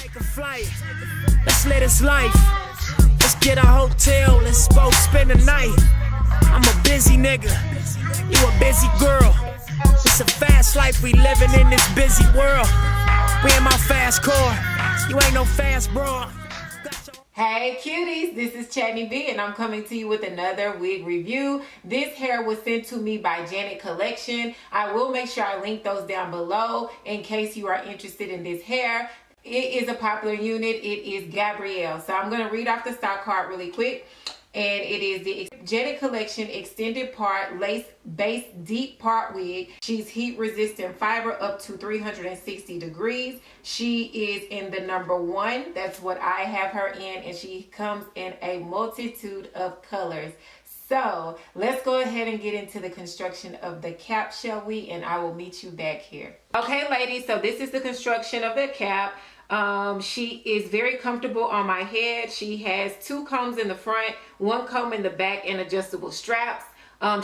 Take a flight, let's live this life. Let's get a hotel, let's both spend the night. I'm a busy nigga, you a busy girl. It's a fast life we living in this busy world. We in my fast car, you ain't no fast bro. Hey cuties, this is Chatney B and I'm coming to you with another wig review. This hair was sent to me by Janet Collection. I will make sure I link those down below in case you are interested in this hair. It is a popular unit. It is Gabriela. So I'm going to read off the stock card really quick. And it is the Janet Collection Extended Part Lace Base Deep Part Wig. She's heat resistant fiber up to 360 degrees. She is in the number 1. That's what I have her in. And she comes in a multitude of colors. So let's go ahead and get into the construction of the cap, shall we? And I will meet you back here. Okay, ladies, so this is the construction of the cap. She is very comfortable on my head. She has 2 combs in the front, 1 comb in the back, and adjustable straps.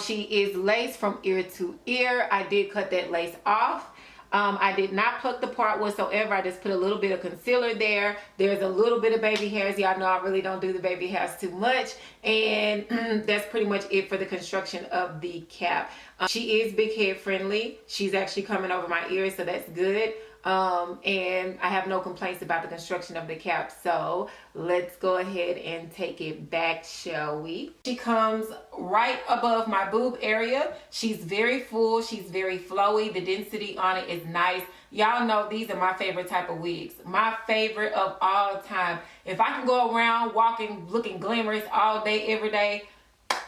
She is laced from ear to ear. I did cut that lace off. I did not pluck the part whatsoever. I just put a little bit of concealer there. There's a little bit of baby hairs. Y'all know I really don't do the baby hairs too much. And that's pretty much it for the construction of the cap. She is big head friendly. She's actually coming over my ears, so that's good. And I have no complaints about the construction of the cap. So let's go ahead and take it back, shall we? She comes right above my boob area. She's very full. She's very flowy. The density on it is nice. Y'all know these are my favorite type of wigs. My favorite of all time. If I can go around walking, looking glamorous all day, every day,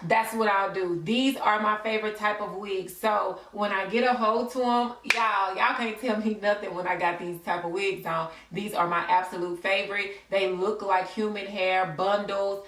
that's what I'll do. These are my favorite type of wigs. So when I get a hold to them, y'all can't tell me nothing when I got these type of wigs on. These are my absolute favorite. They look like human hair, bundles.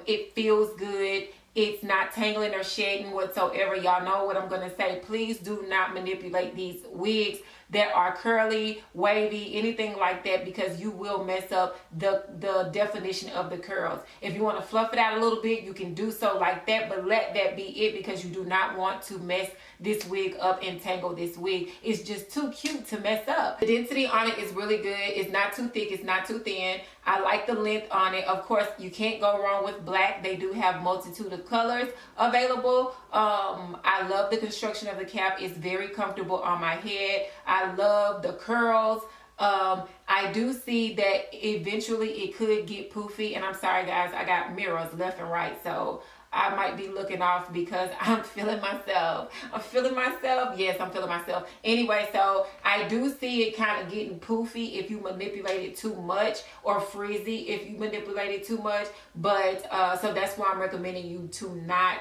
It feels good. It's not tangling or shedding whatsoever. Y'all know what I'm going to say. Please do not manipulate these wigs that are curly, wavy, anything like that, because you will mess up the definition of the curls. If you want to fluff it out a little bit, you can do so like that, but let that be it, because you do not want to mess this wig up and tangle this wig. It's just too cute to mess up. The density on it is really good. It's not too thick. It's not too thin. I like the length on it. Of course, you can't go wrong with black. They do have multitude of colors available. I love the construction of the cap. It's very comfortable on my head. I love the curls. I do see that eventually it could get poofy, and I'm sorry guys, I got mirrors left and right, so I might be looking off because I'm feeling myself. I'm feeling myself. Yes, I'm feeling myself. Anyway, so I do see it kind of getting poofy if you manipulate it too much, or frizzy if you manipulate it too much. But so that's why I'm recommending you to not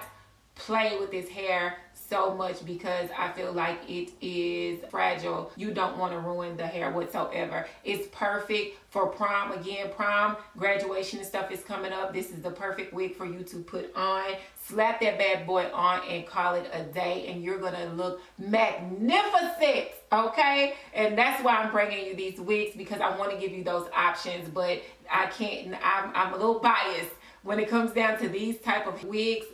play with this hair so much, because I feel like it is fragile. You don't want to ruin the hair whatsoever. It's perfect for prom. Again, prom, graduation and stuff is coming up. This is the perfect wig for you to put on. Slap that bad boy on and call it a day, and you're gonna look magnificent, okay? And that's why I'm bringing you these wigs, because I want to give you those options, but I can't. I'm a little biased when it comes down to these type of wigs.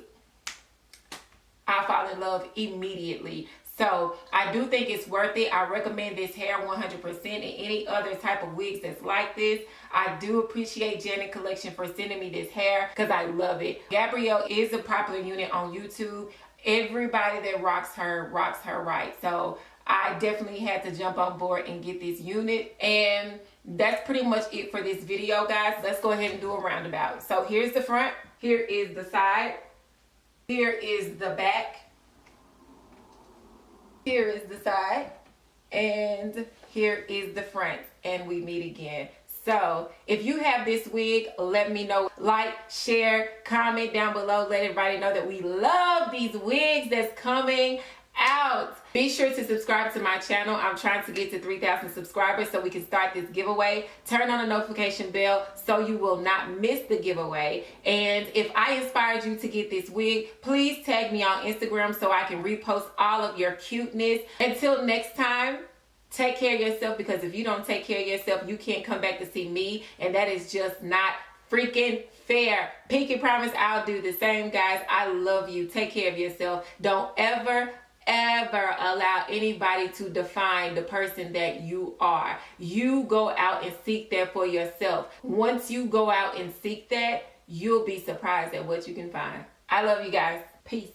I fall in love immediately. So I do think it's worth it. I recommend this hair 100%, and any other type of wigs that's like this. I do appreciate Janet Collection for sending me this hair, because I love it. Gabrielle is a popular unit on YouTube. Everybody that rocks her right. So I definitely had to jump on board and get this unit. And that's pretty much it for this video, guys. Let's go ahead and do a roundabout. So here's the front. Here is the side. Here is the back. Here is the side. And here is the front. And we meet again. So if you have this wig, let me know. Like, share, comment down below. Let everybody know that we love these wigs that's coming out. Be sure to subscribe to my channel. I'm trying to get to 3,000 subscribers so we can start this giveaway. Turn on the notification bell so you will not miss the giveaway. And if I inspired you to get this wig, please tag me on Instagram so I can repost all of your cuteness. Until next time, take care of yourself, because if you don't take care of yourself, you can't come back to see me, and that is just not freaking fair. Pinky promise I'll do the same, guys. I love you. Take care of yourself. Don't ever ever allow anybody to define the person that you are. You go out and seek that for yourself. Once you go out and seek that, you'll be surprised at what you can find. I love you guys. Peace.